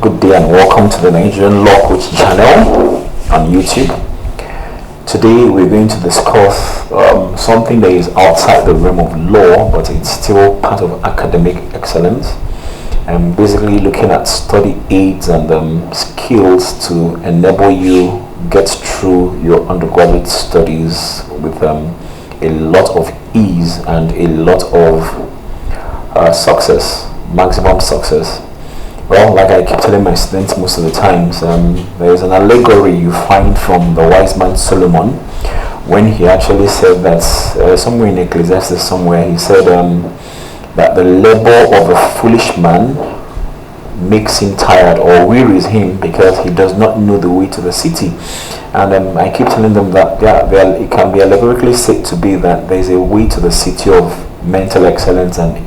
Good day and welcome to the Nigerian Law Coach channel on YouTube. Today we're going to discuss something that is outside the realm of law, but it's still part of academic excellence. And basically looking at study aids and skills to enable you get through your undergraduate studies with a lot of ease and a lot of success, maximum success. Well, like I keep telling my students most of the times, there is an allegory you find from the wise man Solomon when he actually said that somewhere in Ecclesiastes somewhere he said that the labor of a foolish man makes him tired or wearies him because he does not know the way to the city. And I keep telling them that it can be allegorically said to be that there is a way to the city of mental excellence and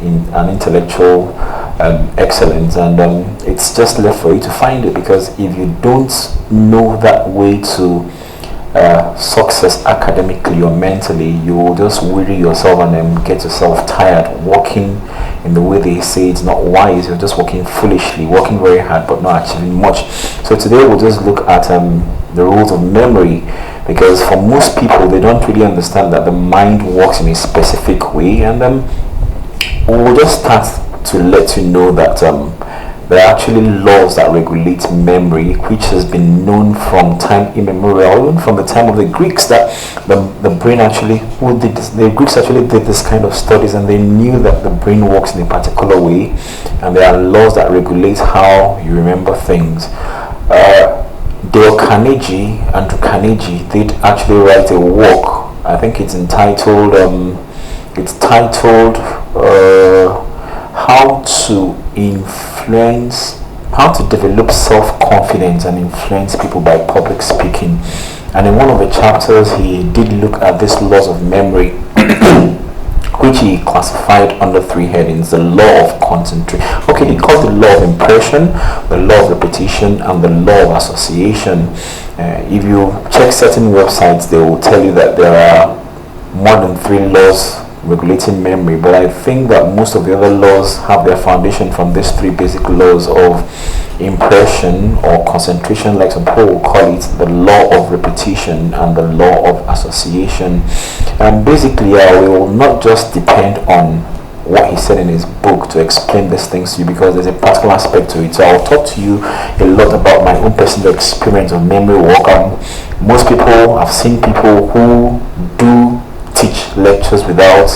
intellectual excellence, and it's just left for you to find it, because if you don't know that way to success academically or mentally, you will just weary yourself and then get yourself tired walking in the way they say it's not wise. You're just working foolishly, working very hard but not achieving much. So today we'll just look at the rules of memory, because for most people they don't really understand that the mind works in a specific way, and we'll just start to let you know that there are actually laws that regulate memory, which has been known from time immemorial, even from the time of the Greeks, that the brain actually, the Greeks actually did this kind of studies, and they knew that the brain works in a particular way, and there are laws that regulate how you remember things. Andrew Carnegie did actually write a work. I think it's entitled how to develop self-confidence and influence people by public speaking. And in one of the chapters he did look at these laws of memory which he classified under three headings: the law of concentration. Okay, he called the law of impression, the law of repetition, and the law of association. If you check certain websites, they will tell you that there are more than 3 laws regulating memory, but I think that most of the other laws have their foundation from these 3 basic laws of impression or concentration, like some people will call it, the law of repetition, and the law of association. And basically we will not just depend on what he said in his book to explain these things to you, because there's a practical aspect to it. So I'll talk to you a lot about my own personal experience of memory work. Most people, I've seen people who do teach lectures without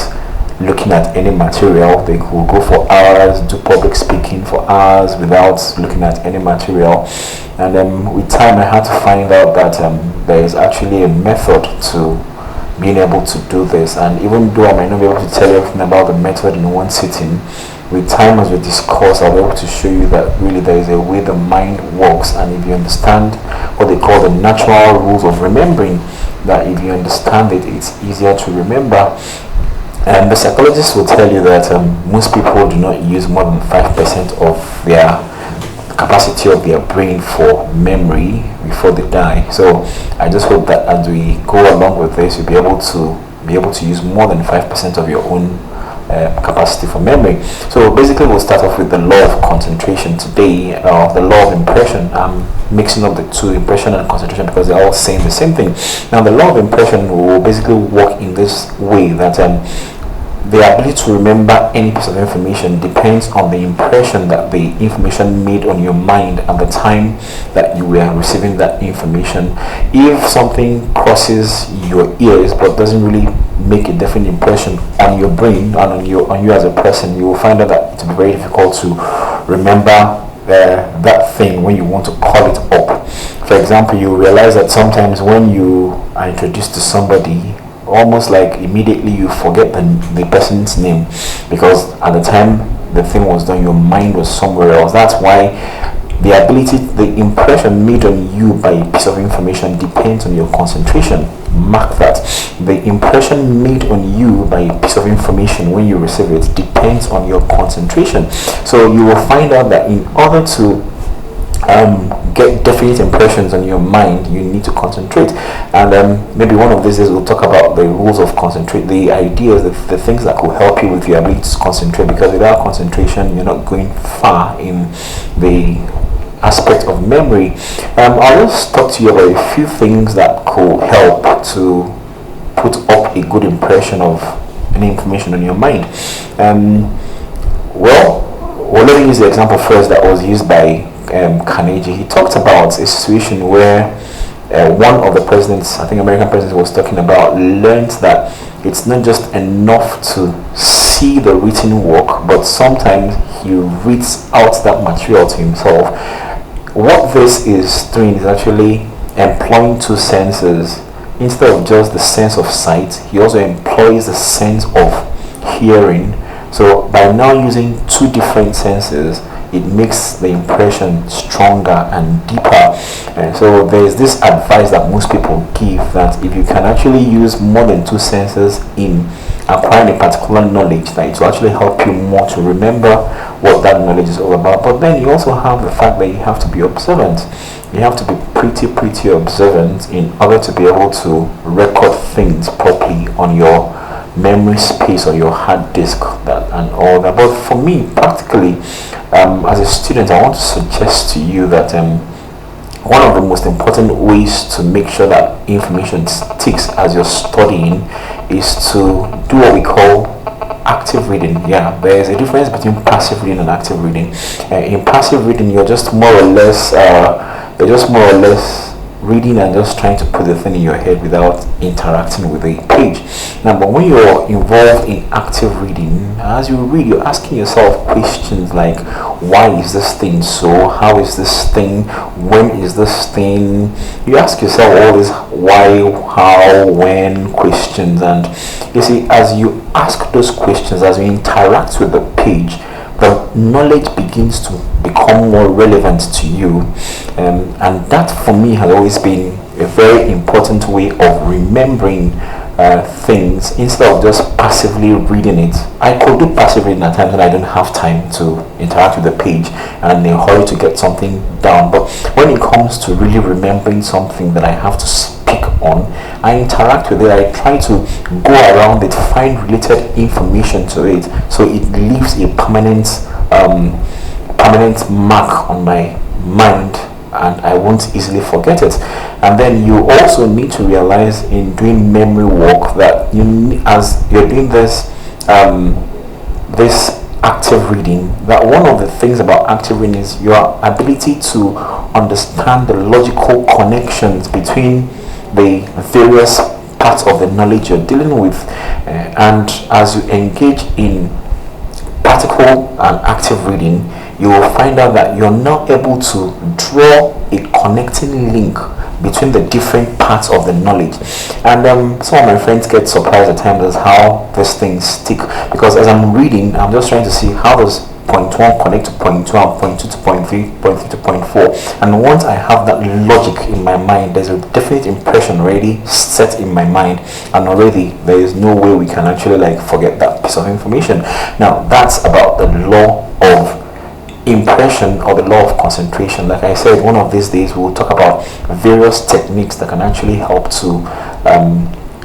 looking at any material. They will go for hours, do public speaking for hours without looking at any material. And then with time I had to find out that there is actually a method to being able to do this. And even though I might not be able to tell you everything about the method in one sitting, with time as we discuss, I'll be able to show you that really there is a way the mind works. And if you understand what they call the natural rules of remembering, that if you understand it, it's easier to remember. And the psychologists will tell you that most people do not use more than 5% of their capacity of their brain for memory before they die. So I just hope that as we go along with this, you'll be able to use more than 5% of your own capacity for memory. So basically we'll start off with the law of concentration today, the law of impression. I'm mixing up the two, impression and concentration, because they're all saying the same thing. Now the law of impression will basically work in this way, that the ability to remember any piece of information depends on the impression that the information made on your mind at the time that you were receiving that information. If something crosses your ears but doesn't really make a definite impression on your brain and on you as a person, you will find out that it will be very difficult to remember that thing when you want to call it up. For example, you realize that sometimes when you are introduced to somebody, almost like immediately you forget the person's name, because at the time the thing was done, your mind was somewhere else. That's why the impression made on you by a piece of information depends on your concentration. Mark that. The impression made on you by a piece of information when you receive it depends on your concentration. So you will find out that in order to get definite impressions on your mind, you need to concentrate. And maybe one of these days we'll talk about the rules of concentrate, the ideas, the things that could help you with your ability to concentrate, because without concentration you're not going far in the aspect of memory, I'll just talk to you about a few things that could help to put up a good impression of any information on your mind. Well, let me use the example first that was used by Carnegie. He talked about a situation where one of the presidents, I think American president, was talking about, learned that it's not just enough to see the written work, but sometimes he reads out that material to himself. What this is doing is actually employing two senses. Instead of just the sense of sight, he also employs the sense of hearing. So by now using two different senses, it makes the impression stronger and deeper. And so there's this advice that most people give, that if you can actually use more than two senses in acquiring a particular knowledge, that it will actually help you more to remember what that knowledge is all about. But then you also have the fact that you have to be observant. You have to be pretty observant in order to be able to record things properly on your memory space or your hard disk, that and all that. But for me, practically, as a student, I want to suggest to you that one of the most important ways to make sure that information sticks as you're studying is to do what we call active reading. Yeah, there's a difference between passive reading and active reading. In passive reading, you're just more or less reading and just trying to put the thing in your head without interacting with the page. Now, but when you're involved in active reading, as you read, you're asking yourself questions like, why is this thing so? How is this thing? When is this thing? You ask yourself all these why, how, when questions, and you see, as you ask those questions, as you interact with the page, the knowledge begins to become more relevant to you, and that for me has always been a very important way of remembering things, instead of just passively reading it. I could do passive reading at times when I don't have time to interact with the page and in a hurry to get something down, but when it comes to really remembering something that I have to speak on, I interact with it. I try to go around it, find related information to it, so it leaves a permanent mark on my mind, and I won't easily forget it. And then you also need to realize in doing memory work that as you're doing this this active reading, that one of the things about active reading is your ability to understand the logical connections between the various parts of the knowledge you're dealing with, and as you engage in practical and active reading, you will find out that you're now able to draw a connecting link between the different parts of the knowledge. And some of my friends get surprised at times as how these things stick, because as I'm reading, I'm just trying to see how does point 1 connect to point 2, and point 2 to point 3, point 3 to point 4. And once I have that logic in my mind, there's a definite impression already set in my mind, and already there is no way we can actually forget that piece of information. Now, that's about the law of impression, or the law of concentration. Like I said, one of these days we'll talk about various techniques that can actually help to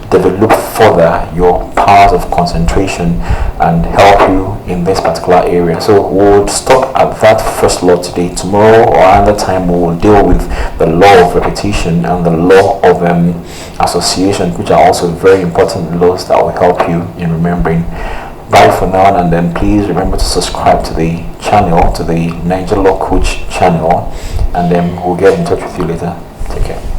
develop further your powers of concentration and help you in this particular area. So we'll stop at that first law today. Tomorrow or another time we will deal with the law of repetition and the law of association, which are also very important laws that will help you in remembering. Bye for now, and then please remember to subscribe to the channel, to the Niger Law Coach channel, and then we'll get in touch with you later. Take care.